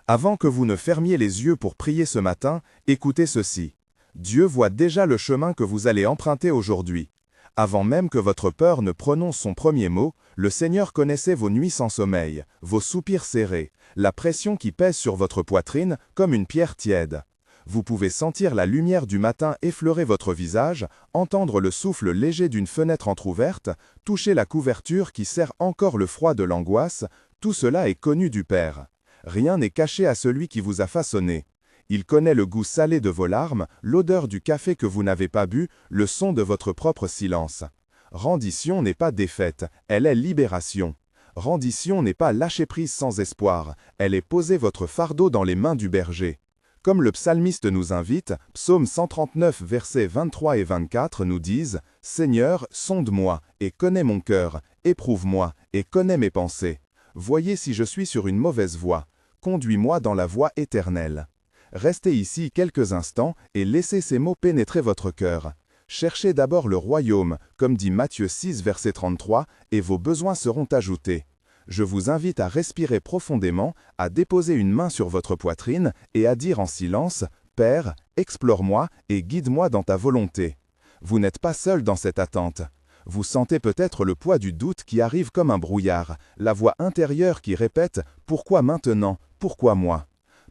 Avant que vous ne fermiez les yeux pour prier ce matin, écoutez ceci. Dieu voit déjà le chemin que vous allez emprunter aujourd'hui. Avant même que votre peur ne prononce son premier mot, le Seigneur connaissait vos nuits sans sommeil, vos soupirs serrés, la pression qui pèse sur votre poitrine comme une pierre tiède. Vous pouvez sentir la lumière du matin effleurer votre visage, entendre le souffle léger d'une fenêtre entr'ouverte, toucher la couverture qui serre encore le froid de l'angoisse, tout cela est connu du Père. Rien n'est caché à celui qui vous a façonné. Il connaît le goût salé de vos larmes, l'odeur du café que vous n'avez pas bu, le son de votre propre silence. Rendition n'est pas défaite, elle est libération. Rendition n'est pas lâcher prise sans espoir, elle est poser votre fardeau dans les mains du berger. Comme le psalmiste nous invite, Psaume 139, versets 23 et 24 nous disent « Seigneur, sonde-moi et connais mon cœur, éprouve-moi et connais mes pensées. Voyez si je suis sur une mauvaise voie. Conduis-moi dans la voie éternelle. » Restez ici quelques instants et laissez ces mots pénétrer votre cœur. Cherchez d'abord le royaume, comme dit Matthieu 6, verset 33, et vos besoins seront ajoutés. Je vous invite à respirer profondément, à déposer une main sur votre poitrine et à dire en silence « Père, explore-moi et guide-moi dans ta volonté ». Vous n'êtes pas seul dans cette attente. Vous sentez peut-être le poids du doute qui arrive comme un brouillard, la voix intérieure qui répète « Pourquoi maintenant? Pourquoi moi ?»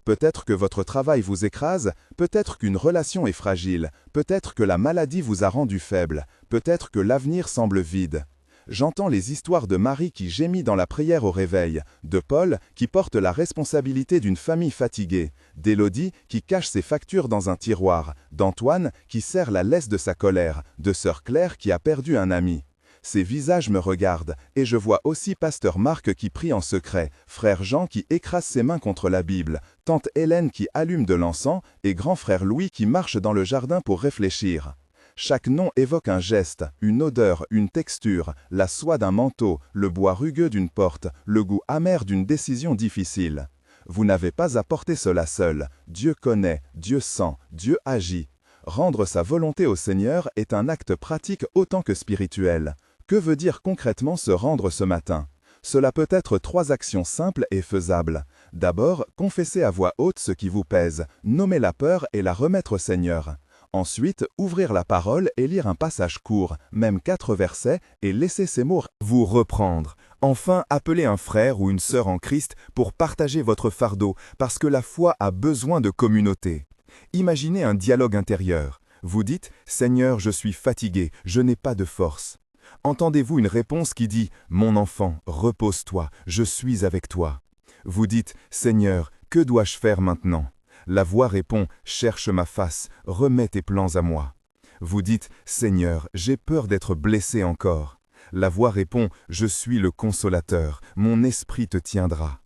Peut-être que votre travail vous écrase, peut-être qu'une relation est fragile, peut-être que la maladie vous a rendu faible, peut-être que l'avenir semble vide. J'entends les histoires de Marie qui gémit dans la prière au réveil, de Paul qui porte la responsabilité d'une famille fatiguée, d'Élodie qui cache ses factures dans un tiroir, d'Antoine qui serre la laisse de sa colère, de sœur Claire qui a perdu un ami. Ces visages me regardent, et je vois aussi pasteur Marc qui prie en secret, frère Jean qui écrase ses mains contre la Bible, tante Hélène qui allume de l'encens, et grand frère Louis qui marche dans le jardin pour réfléchir. Chaque nom évoque un geste, une odeur, une texture, la soie d'un manteau, le bois rugueux d'une porte, le goût amer d'une décision difficile. Vous n'avez pas à porter cela seul. Dieu connaît, Dieu sent, Dieu agit. Rendre sa volonté au Seigneur est un acte pratique autant que spirituel. Que veut dire concrètement se rendre ce matin? Cela peut être 3 actions simples et faisables. D'abord, confessez à voix haute ce qui vous pèse, nommer la peur et la remettre au Seigneur. Ensuite, ouvrir la parole et lire un passage court, même 4 versets, et laisser ces mots vous reprendre. Enfin, appelez un frère ou une sœur en Christ pour partager votre fardeau, parce que la foi a besoin de communauté. Imaginez un dialogue intérieur. Vous dites « Seigneur, je suis fatigué, je n'ai pas de force ». Entendez-vous une réponse qui dit « Mon enfant, repose-toi, je suis avec toi ». Vous dites « Seigneur, que dois-je faire maintenant ?» La voix répond « Cherche ma face, remets tes plans à moi ». Vous dites « Seigneur, j'ai peur d'être blessé encore ». La voix répond « Je suis le consolateur, mon esprit te tiendra ».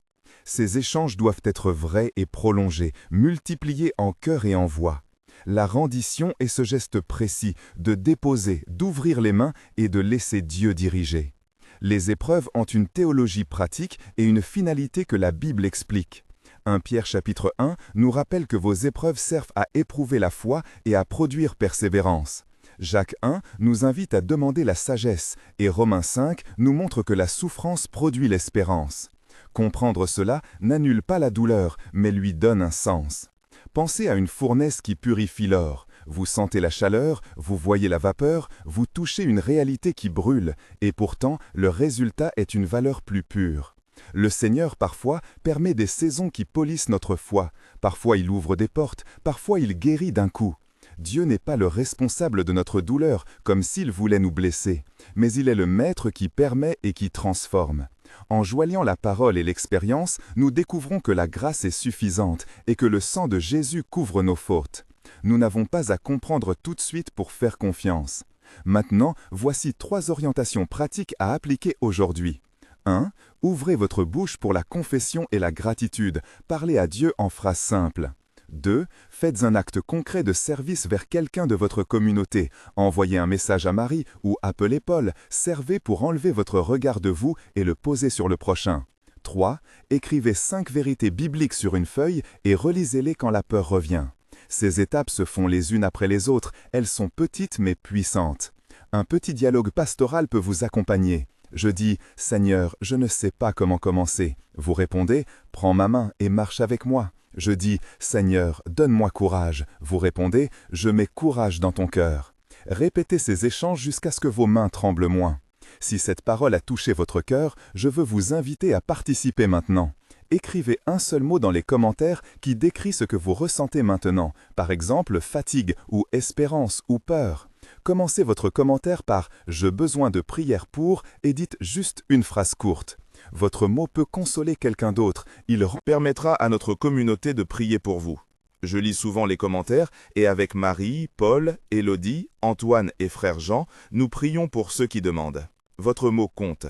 Ces échanges doivent être vrais et prolongés, multipliés en cœur et en voix. La rendition est ce geste précis de déposer, d'ouvrir les mains et de laisser Dieu diriger. Les épreuves ont une théologie pratique et une finalité que la Bible explique. 1 Pierre chapitre 1 nous rappelle que vos épreuves servent à éprouver la foi et à produire persévérance. Jacques 1 nous invite à demander la sagesse et Romains 5 nous montre que la souffrance produit l'espérance. Comprendre cela n'annule pas la douleur, mais lui donne un sens. Pensez à une fournaise qui purifie l'or. Vous sentez la chaleur, vous voyez la vapeur, vous touchez une réalité qui brûle, et pourtant le résultat est une valeur plus pure. Le Seigneur, parfois, permet des saisons qui polissent notre foi. Parfois, il ouvre des portes, parfois, il guérit d'un coup. Dieu n'est pas le responsable de notre douleur, comme s'il voulait nous blesser, mais il est le Maître qui permet et qui transforme. En joignant la parole et l'expérience, nous découvrons que la grâce est suffisante et que le sang de Jésus couvre nos fautes. Nous n'avons pas à comprendre tout de suite pour faire confiance. Maintenant, voici 3 orientations pratiques à appliquer aujourd'hui. 1. Ouvrez votre bouche pour la confession et la gratitude. Parlez à Dieu en phrases simples. 2. Faites un acte concret de service vers quelqu'un de votre communauté. Envoyez un message à Marie ou appelez Paul. Servez pour enlever votre regard de vous et le poser sur le prochain. 3. Écrivez 5 vérités bibliques sur une feuille et relisez-les quand la peur revient. Ces étapes se font les unes après les autres. Elles sont petites mais puissantes. Un petit dialogue pastoral peut vous accompagner. Je dis, Seigneur, je ne sais pas comment commencer. Vous répondez, prends ma main et marche avec moi. Je dis, Seigneur, donne-moi courage. Vous répondez, je mets courage dans ton cœur. Répétez ces échanges jusqu'à ce que vos mains tremblent moins. Si cette parole a touché votre cœur, je veux vous inviter à participer maintenant. Écrivez un seul mot dans les commentaires qui décrit ce que vous ressentez maintenant, par exemple fatigue ou espérance ou peur. Commencez votre commentaire par « J'ai besoin de prière pour » et dites juste une phrase courte. Votre mot peut consoler quelqu'un d'autre, il Permettra à notre communauté de prier pour vous. Je lis souvent les commentaires et avec Marie, Paul, Élodie, Antoine et frère Jean, nous prions pour ceux qui demandent. Votre mot compte.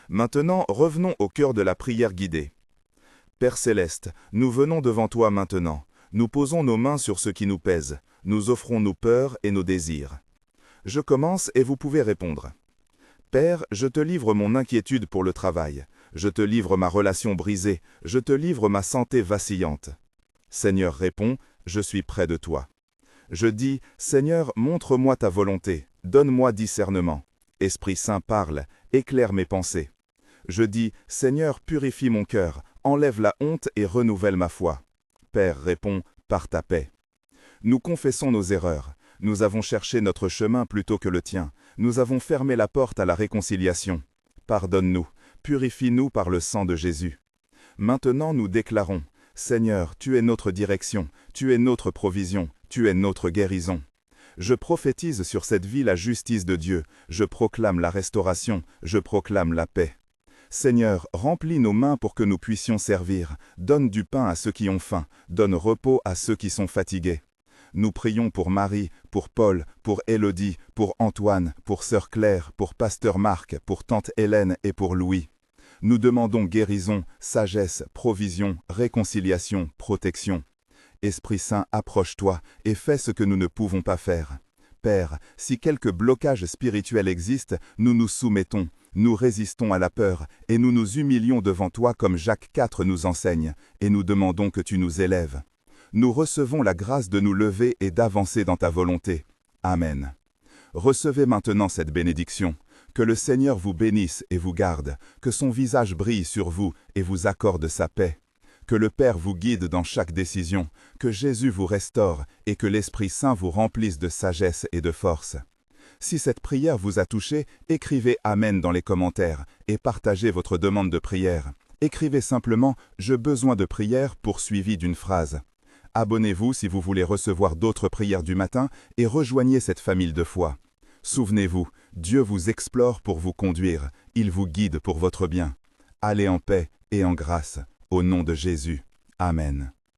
Maintenant, revenons au cœur de la prière guidée. Père Céleste, nous venons devant toi maintenant. Nous posons nos mains sur ce qui nous pèse. Nous offrons nos peurs et nos désirs. Je commence et vous pouvez répondre. Père, je te livre mon inquiétude pour le travail. Je te livre ma relation brisée. Je te livre ma santé vacillante. Seigneur répond, je suis près de toi. Je dis, Seigneur, montre-moi ta volonté. Donne-moi discernement. Esprit Saint parle, éclaire mes pensées. Je dis, Seigneur, purifie mon cœur. Enlève la honte et renouvelle ma foi. Père répond, par ta paix. Nous confessons nos erreurs. Nous avons cherché notre chemin plutôt que le tien. Nous avons fermé la porte à la réconciliation. Pardonne-nous, purifie-nous par le sang de Jésus. Maintenant nous déclarons, Seigneur, tu es notre direction, tu es notre provision, tu es notre guérison. Je prophétise sur cette vie la justice de Dieu, je proclame la restauration, je proclame la paix. Seigneur, remplis nos mains pour que nous puissions servir. Donne du pain à ceux qui ont faim. Donne repos à ceux qui sont fatigués. Nous prions pour Marie, pour Paul, pour Élodie, pour Antoine, pour Sœur Claire, pour Pasteur Marc, pour Tante Hélène et pour Louis. Nous demandons guérison, sagesse, provision, réconciliation, protection. Esprit Saint, approche-toi et fais ce que nous ne pouvons pas faire. Père, si quelque blocage spirituel existe, nous nous soumettons. Nous résistons à la peur et nous nous humilions devant toi comme Jacques IV nous enseigne et nous demandons que tu nous élèves. Nous recevons la grâce de nous lever et d'avancer dans ta volonté. Amen. Recevez maintenant cette bénédiction. Que le Seigneur vous bénisse et vous garde, que son visage brille sur vous et vous accorde sa paix. Que le Père vous guide dans chaque décision, que Jésus vous restaure et que l'Esprit Saint vous remplisse de sagesse et de force. Si cette prière vous a touché, écrivez « Amen » dans les commentaires et partagez votre demande de prière. Écrivez simplement « J'ai besoin de prière » poursuivi d'une phrase. Abonnez-vous si vous voulez recevoir d'autres prières du matin et rejoignez cette famille de foi. Souvenez-vous, Dieu vous explore pour vous conduire, il vous guide pour votre bien. Allez en paix et en grâce, au nom de Jésus. Amen.